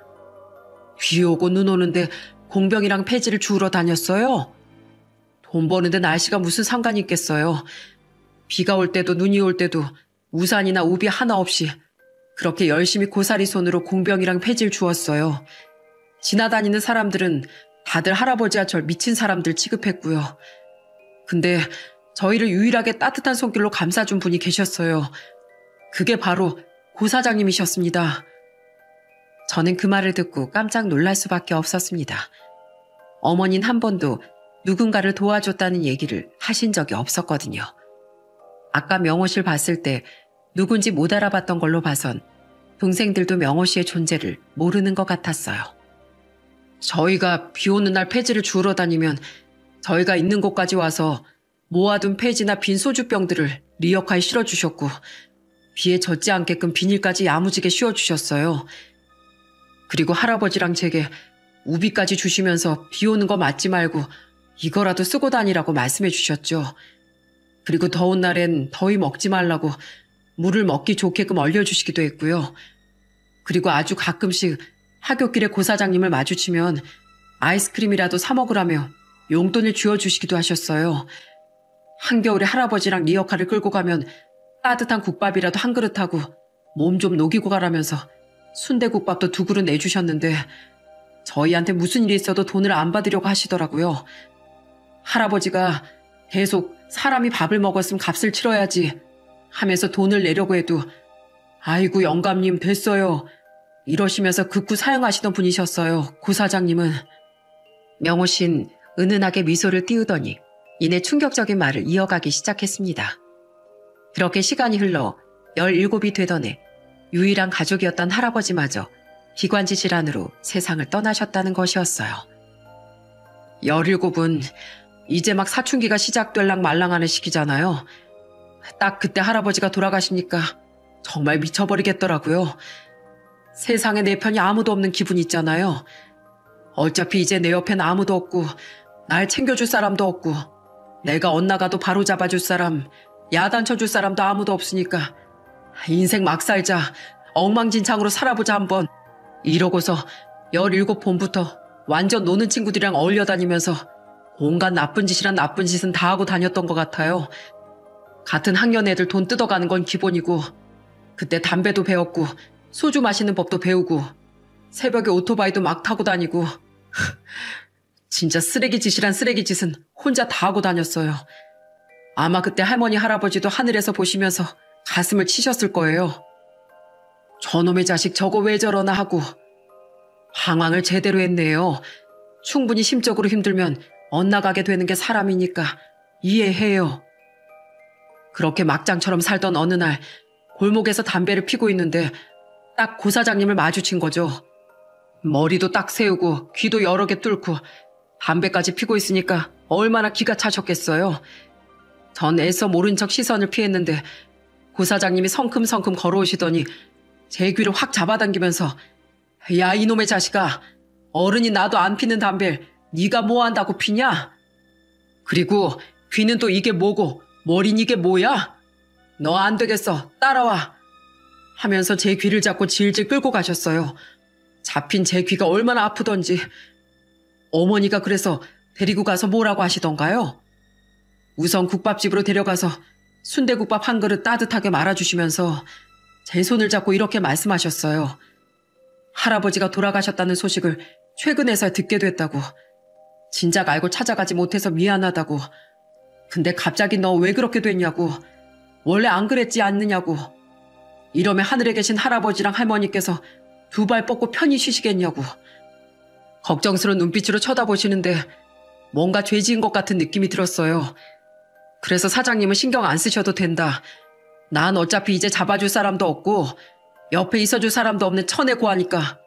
비 오고 눈 오는데 공병이랑 폐지를 주우러 다녔어요. 돈 버는데 날씨가 무슨 상관이 있겠어요. 비가 올 때도 눈이 올 때도 우산이나 우비 하나 없이 그렇게 열심히 고사리 손으로 공병이랑 폐지를 주웠어요. 지나다니는 사람들은 다들 할아버지와 절 미친 사람들 취급했고요. 근데 저희를 유일하게 따뜻한 손길로 감싸준 분이 계셨어요. 그게 바로 고 사장님이셨습니다. 저는 그 말을 듣고 깜짝 놀랄 수밖에 없었습니다. 어머니는 한 번도 누군가를 도와줬다는 얘기를 하신 적이 없었거든요. 아까 명호 씨를 봤을 때 누군지 못 알아봤던 걸로 봐선 동생들도 명호 씨의 존재를 모르는 것 같았어요. 저희가 비 오는 날 폐지를 주우러 다니면 저희가 있는 곳까지 와서 모아둔 폐지나 빈 소주병들을 리어카에 실어주셨고 비에 젖지 않게끔 비닐까지 야무지게 씌워주셨어요. 그리고 할아버지랑 제게 우비까지 주시면서 비 오는 거 맞지 말고 이거라도 쓰고 다니라고 말씀해 주셨죠. 그리고 더운 날엔 더위 먹지 말라고 물을 먹기 좋게끔 얼려주시기도 했고요. 그리고 아주 가끔씩 하굣길에 고 사장님을 마주치면 아이스크림이라도 사 먹으라며 용돈을 쥐어주시기도 하셨어요. 한겨울에 할아버지랑 리어카를 끌고 가면 따뜻한 국밥이라도 한 그릇 하고 몸 좀 녹이고 가라면서 순대국밥도 2그릇 내주셨는데 저희한테 무슨 일이 있어도 돈을 안 받으려고 하시더라고요. 할아버지가 계속 사람이 밥을 먹었으면 값을 치러야지 하면서 돈을 내려고 해도 아이고 영감님 됐어요. 이러시면서 극구 사양하시던 분이셨어요. 고 사장님은. 명호 씨는 은은하게 미소를 띄우더니 이내 충격적인 말을 이어가기 시작했습니다. 그렇게 시간이 흘러 17이 되던 해 유일한 가족이었던 할아버지마저 기관지 질환으로 세상을 떠나셨다는 것이었어요. 17은 이제 막 사춘기가 시작될랑 말랑하는 시기잖아요. 딱 그때 할아버지가 돌아가시니까 정말 미쳐버리겠더라고요. 세상에 내 편이 아무도 없는 기분 있잖아요. 어차피 이제 내 옆엔 아무도 없고 날 챙겨줄 사람도 없고 내가 엇나가도 바로잡아줄 사람, 야단쳐줄 사람도 아무도 없으니까 인생 막 살자, 엉망진창으로 살아보자 한번 이러고서 17봄부터 완전 노는 친구들이랑 어울려 다니면서 온갖 나쁜 짓이란 나쁜 짓은 다 하고 다녔던 것 같아요. 같은 학년 애들 돈 뜯어가는 건 기본이고 그때 담배도 배웠고 소주 마시는 법도 배우고 새벽에 오토바이도 막 타고 다니고 진짜 쓰레기 짓이란 쓰레기 짓은 혼자 다 하고 다녔어요. 아마 그때 할머니 할아버지도 하늘에서 보시면서 가슴을 치셨을 거예요. 저놈의 자식 저거 왜 저러나 하고 방황을 제대로 했네요. 충분히 심적으로 힘들면 엇나가게 되는 게 사람이니까 이해해요. 그렇게 막장처럼 살던 어느 날 골목에서 담배를 피고 있는데 딱 고 사장님을 마주친 거죠. 머리도 딱 세우고 귀도 여러 개 뚫고 담배까지 피고 있으니까 얼마나 기가 차셨겠어요. 전 애써 모른 척 시선을 피했는데 고 사장님이 성큼성큼 걸어오시더니 제 귀를 확 잡아당기면서 야 이놈의 자식아, 어른이 나도 안 피는 담배를 네가 뭐 한다고 피냐? 그리고 귀는 또 이게 뭐고 머린 이게 뭐야? 너 안 되겠어, 따라와 하면서 제 귀를 잡고 질질 끌고 가셨어요. 잡힌 제 귀가 얼마나 아프던지. 어머니가 그래서 데리고 가서 뭐라고 하시던가요? 우선 국밥집으로 데려가서 순대국밥 한 그릇 따뜻하게 말아주시면서 제 손을 잡고 이렇게 말씀하셨어요. 할아버지가 돌아가셨다는 소식을 최근에서야 듣게 됐다고. 진작 알고 찾아가지 못해서 미안하다고. 근데 갑자기 너 왜 그렇게 됐냐고. 원래 안 그랬지 않느냐고. 이러면 하늘에 계신 할아버지랑 할머니께서 두 발 뻗고 편히 쉬시겠냐고. 걱정스러운 눈빛으로 쳐다보시는데 뭔가 죄 지은 것 같은 느낌이 들었어요. 그래서 사장님은 신경 안 쓰셔도 된다. 난 어차피 이제 잡아줄 사람도 없고 옆에 있어줄 사람도 없는 천의 고아니까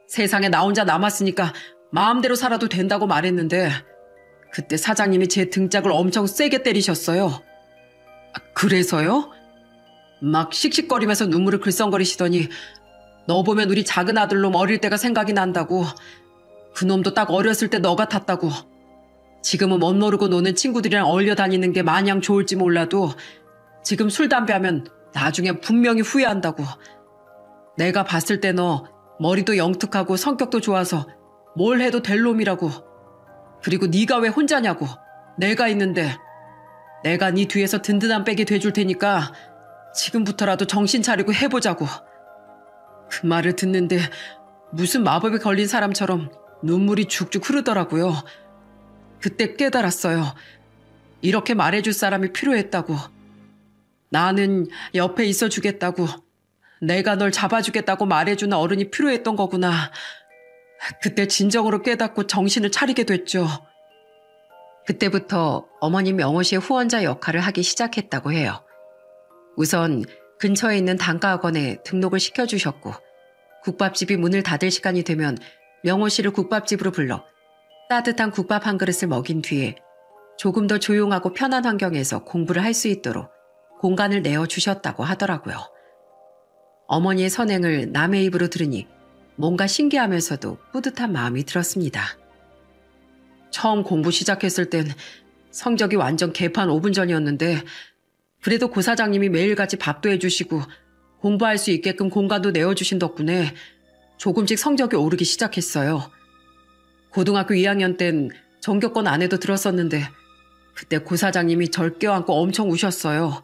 세상에 나 혼자 남았으니까 마음대로 살아도 된다고 말했는데 그때 사장님이 제 등짝을 엄청 세게 때리셨어요. 그래서요? 막 씩씩거리면서 눈물을 글썽거리시더니 너 보면 우리 작은 아들놈 어릴 때가 생각이 난다고. 그놈도 딱 어렸을 때 너 같았다고. 지금은 멋 모르고 노는 친구들이랑 어울려 다니는 게 마냥 좋을지 몰라도 지금 술 담배 하면 나중에 분명히 후회한다고. 내가 봤을 때 너 머리도 영특하고 성격도 좋아서 뭘 해도 될 놈이라고. 그리고 네가 왜 혼자냐고. 내가 있는데. 내가 네 뒤에서 든든한 백이 돼줄 테니까 지금부터라도 정신 차리고 해보자고. 그 말을 듣는데 무슨 마법에 걸린 사람처럼 눈물이 죽죽 흐르더라고요. 그때 깨달았어요. 이렇게 말해줄 사람이 필요했다고. 나는 옆에 있어주겠다고. 내가 널 잡아주겠다고 말해주는 어른이 필요했던 거구나. 그때 진정으로 깨닫고 정신을 차리게 됐죠. 그때부터 어머님 명호 씨의 후원자 역할을 하기 시작했다고 해요. 우선 근처에 있는 단과학원에 등록을 시켜주셨고 국밥집이 문을 닫을 시간이 되면 명호 씨를 국밥집으로 불러 따뜻한 국밥 한 그릇을 먹인 뒤에 조금 더 조용하고 편한 환경에서 공부를 할 수 있도록 공간을 내어주셨다고 하더라고요. 어머니의 선행을 남의 입으로 들으니 뭔가 신기하면서도 뿌듯한 마음이 들었습니다. 처음 공부 시작했을 땐 성적이 완전 개판 5분 전이었는데 그래도 고 사장님이 매일같이 밥도 해주시고 공부할 수 있게끔 공간도 내어주신 덕분에 조금씩 성적이 오르기 시작했어요. 고등학교 2학년 땐 전교권 안에도 들었었는데 그때 고 사장님이 절 껴안고 엄청 우셨어요.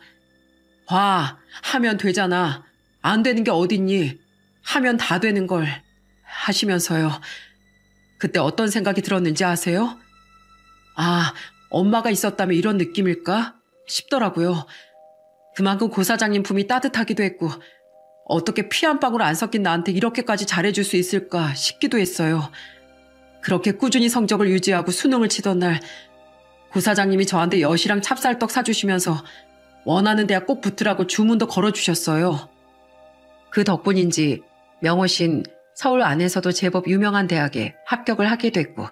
봐, 하면 되잖아. 안 되는 게 어딨니? 하면 다 되는 걸 하시면서요. 그때 어떤 생각이 들었는지 아세요? 아, 엄마가 있었다면 이런 느낌일까 싶더라고요. 그만큼 고 사장님 품이 따뜻하기도 했고 어떻게 피 한 방울 안 섞인 나한테 이렇게까지 잘해줄 수 있을까 싶기도 했어요. 그렇게 꾸준히 성적을 유지하고 수능을 치던 날 고 사장님이 저한테 엿이랑 찹쌀떡 사주시면서 원하는 대학 꼭 붙으라고 주문도 걸어주셨어요. 그 덕분인지 명호 씨는 서울 안에서도 제법 유명한 대학에 합격을 하게 됐고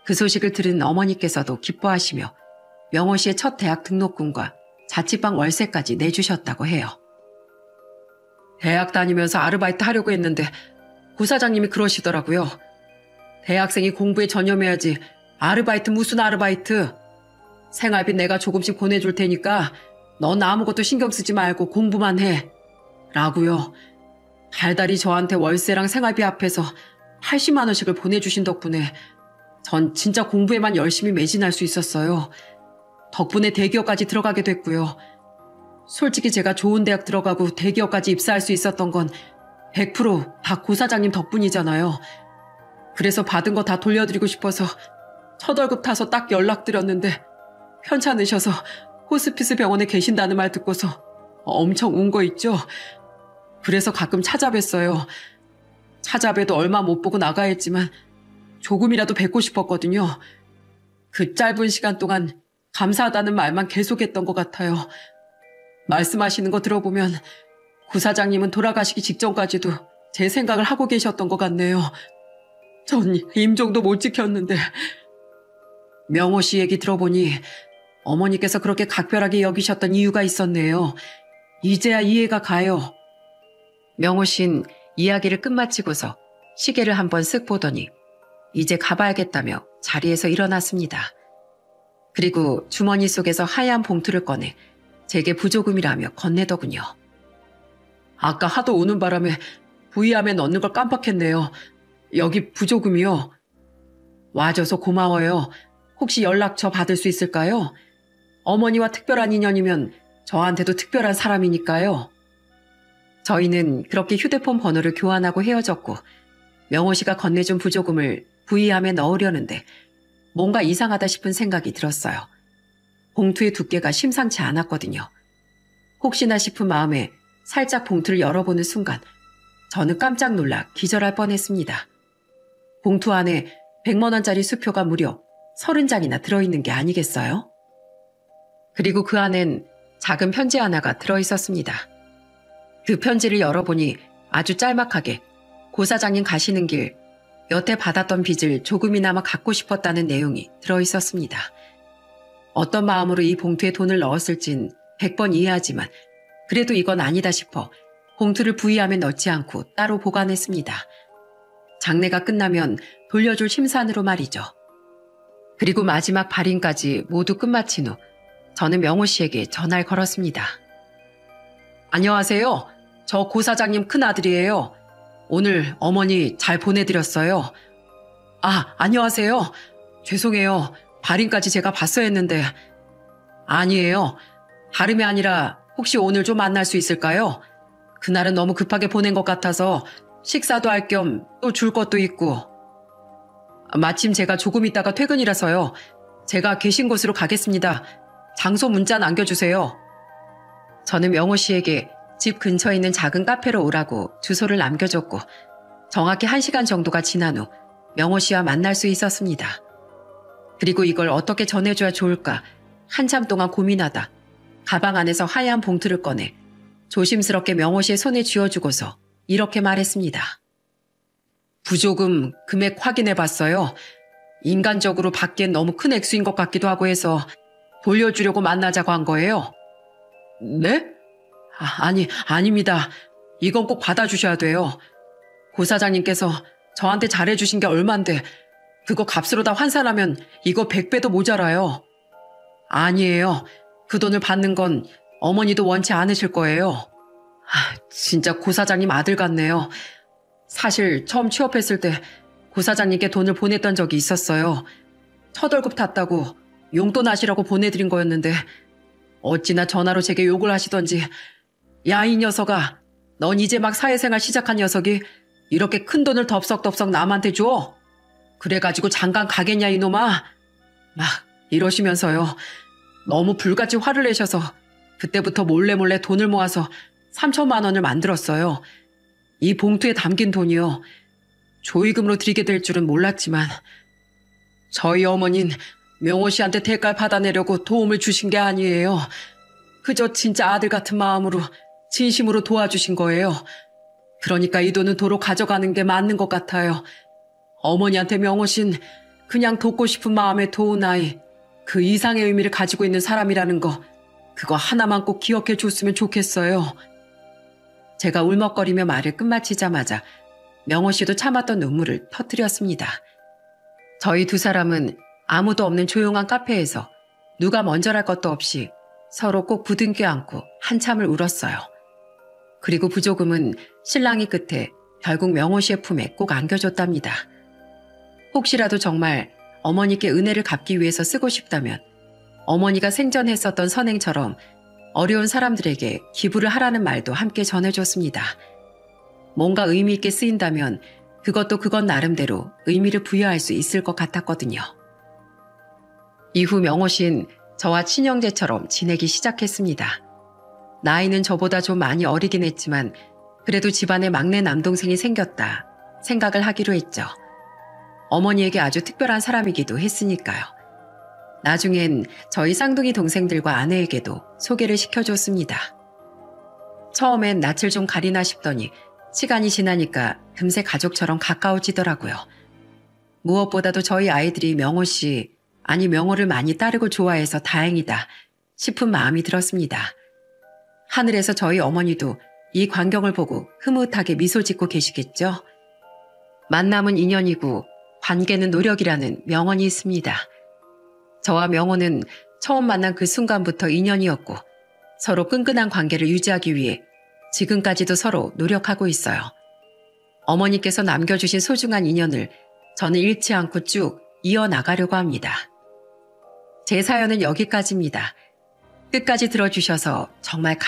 그 소식을 들은 어머니께서도 기뻐하시며 명호 씨의 첫 대학 등록금과 자취방 월세까지 내주셨다고 해요. 대학 다니면서 아르바이트 하려고 했는데 고 사장님이 그러시더라고요. 대학생이 공부에 전념해야지 아르바이트 무슨 아르바이트. 생활비 내가 조금씩 보내줄 테니까 넌 아무것도 신경 쓰지 말고 공부만 해. 라고요. 달달이 저한테 월세랑 생활비 합해서 80만 원씩을 보내주신 덕분에 전 진짜 공부에만 열심히 매진할 수 있었어요. 덕분에 대기업까지 들어가게 됐고요. 솔직히 제가 좋은 대학 들어가고 대기업까지 입사할 수 있었던 건 100%다 고 사장님 덕분이잖아요. 그래서 받은 거 다 돌려드리고 싶어서 첫 월급 타서 딱 연락드렸는데 편찮으셔서 호스피스 병원에 계신다는 말 듣고서 엄청 운 거 있죠? 그래서 가끔 찾아뵀어요. 찾아뵈도 얼마 못 보고 나가야 했지만 조금이라도 뵙고 싶었거든요. 그 짧은 시간 동안 감사하다는 말만 계속했던 것 같아요. 말씀하시는 거 들어보면 구 사장님은 돌아가시기 직전까지도 제 생각을 하고 계셨던 것 같네요. 전 임종도 못 지켰는데. 명호 씨 얘기 들어보니 어머니께서 그렇게 각별하게 여기셨던 이유가 있었네요. 이제야 이해가 가요. 명호 씨는 이야기를 끝마치고서 시계를 한번 쓱 보더니 이제 가봐야겠다며 자리에서 일어났습니다. 그리고 주머니 속에서 하얀 봉투를 꺼내 제게 부조금이라며 건네더군요. 아까 하도 우는 바람에 부위함에 넣는 걸 깜빡했네요. 여기 부조금이요. 와줘서 고마워요. 혹시 연락처 받을 수 있을까요? 어머니와 특별한 인연이면 저한테도 특별한 사람이니까요. 저희는 그렇게 휴대폰 번호를 교환하고 헤어졌고 명호 씨가 건네준 부조금을 부위함에 넣으려는데 뭔가 이상하다 싶은 생각이 들었어요. 봉투의 두께가 심상치 않았거든요. 혹시나 싶은 마음에 살짝 봉투를 열어보는 순간 저는 깜짝 놀라 기절할 뻔했습니다. 봉투 안에 100만 원짜리 수표가 무려 30장이나 들어있는 게 아니겠어요? 그리고 그 안엔 작은 편지 하나가 들어있었습니다. 그 편지를 열어보니 아주 짤막하게 고 사장님 가시는 길 여태 받았던 빚을 조금이나마 갚고 싶었다는 내용이 들어있었습니다. 어떤 마음으로 이 봉투에 돈을 넣었을진 100번 이해하지만 그래도 이건 아니다 싶어 봉투를 부위함에 넣지 않고 따로 보관했습니다. 장례가 끝나면 돌려줄 심산으로 말이죠. 그리고 마지막 발인까지 모두 끝마친 후 저는 명호 씨에게 전화를 걸었습니다. 안녕하세요. 저 고 사장님 큰아들이에요. 오늘 어머니 잘 보내드렸어요. 아, 안녕하세요. 죄송해요. 발인까지 제가 봤어야 했는데. 아니에요. 다름이 아니라 혹시 오늘 좀 만날 수 있을까요? 그날은 너무 급하게 보낸 것 같아서 식사도 할 겸 또 줄 것도 있고. 마침 제가 조금 있다가 퇴근이라서요. 제가 계신 곳으로 가겠습니다. 장소 문자 남겨주세요. 저는 명호 씨에게 집 근처에 있는 작은 카페로 오라고 주소를 남겨줬고 정확히 1시간 정도가 지난 후 명호 씨와 만날 수 있었습니다. 그리고 이걸 어떻게 전해줘야 좋을까 한참 동안 고민하다 가방 안에서 하얀 봉투를 꺼내 조심스럽게 명호 씨의 손에 쥐어주고서 이렇게 말했습니다. 부조금 금액 확인해봤어요. 인간적으로 받기엔 너무 큰 액수인 것 같기도 하고 해서 돌려주려고 만나자고 한 거예요. 네? 아닙니다. 이건 꼭 받아주셔야 돼요. 고 사장님께서 저한테 잘해주신 게 얼만데 그거 값으로 다 환산하면 이거 100배도 모자라요. 아니에요. 그 돈을 받는 건 어머니도 원치 않으실 거예요. 진짜 고 사장님 아들 같네요. 사실 처음 취업했을 때 고 사장님께 돈을 보냈던 적이 있었어요. 첫 월급 탔다고 용돈 하시라고 보내드린 거였는데 어찌나 전화로 제게 욕을 하시던지 야, 이 녀석아, 넌 이제 막 사회생활 시작한 녀석이 이렇게 큰 돈을 덥석덥석 남한테 줘? 그래가지고 장가 가겠냐 이놈아? 막 이러시면서요. 너무 불같이 화를 내셔서 그때부터 몰래 돈을 모아서 3천만 원을 만들었어요. 이 봉투에 담긴 돈이요. 조의금으로 드리게 될 줄은 몰랐지만 저희 어머니는 명호 씨한테 대가를 받아내려고 도움을 주신 게 아니에요. 그저 진짜 아들 같은 마음으로 진심으로 도와주신 거예요. 그러니까 이 돈은 도로 가져가는 게 맞는 것 같아요. 어머니한테 명호 씨는 그냥 돕고 싶은 마음에 도운 아이, 그 이상의 의미를 가지고 있는 사람이라는 거, 그거 하나만 꼭 기억해 줬으면 좋겠어요. 제가 울먹거리며 말을 끝마치자마자 명호 씨도 참았던 눈물을 터뜨렸습니다. 저희 두 사람은 아무도 없는 조용한 카페에서 누가 먼저랄 것도 없이 서로 꼭 부둥켜 안고 한참을 울었어요. 그리고 부조금은 신랑이 끝에 결국 명호 씨의 품에 꼭 안겨줬답니다. 혹시라도 정말 어머니께 은혜를 갚기 위해서 쓰고 싶다면 어머니가 생전했었던 선행처럼 어려운 사람들에게 기부를 하라는 말도 함께 전해줬습니다. 뭔가 의미 있게 쓰인다면 그것도 그것 나름대로 의미를 부여할 수 있을 것 같았거든요. 이후 명호 씨는 저와 친형제처럼 지내기 시작했습니다. 나이는 저보다 좀 많이 어리긴 했지만 그래도 집안에 막내 남동생이 생겼다 생각을 하기로 했죠. 어머니에게 아주 특별한 사람이기도 했으니까요. 나중엔 저희 쌍둥이 동생들과 아내에게도 소개를 시켜줬습니다. 처음엔 낯을 좀 가리나 싶더니 시간이 지나니까 금세 가족처럼 가까워지더라고요. 무엇보다도 저희 아이들이 명호 씨, 아니 명호를 많이 따르고 좋아해서 다행이다 싶은 마음이 들었습니다. 하늘에서 저희 어머니도 이 광경을 보고 흐뭇하게 미소 짓고 계시겠죠? 만남은 인연이고 관계는 노력이라는 명언이 있습니다. 저와 명호는 처음 만난 그 순간부터 인연이었고 서로 끈끈한 관계를 유지하기 위해 지금까지도 서로 노력하고 있어요. 어머니께서 남겨주신 소중한 인연을 저는 잃지 않고 쭉 이어나가려고 합니다. 제 사연은 여기까지입니다. 끝까지 들어주셔서 정말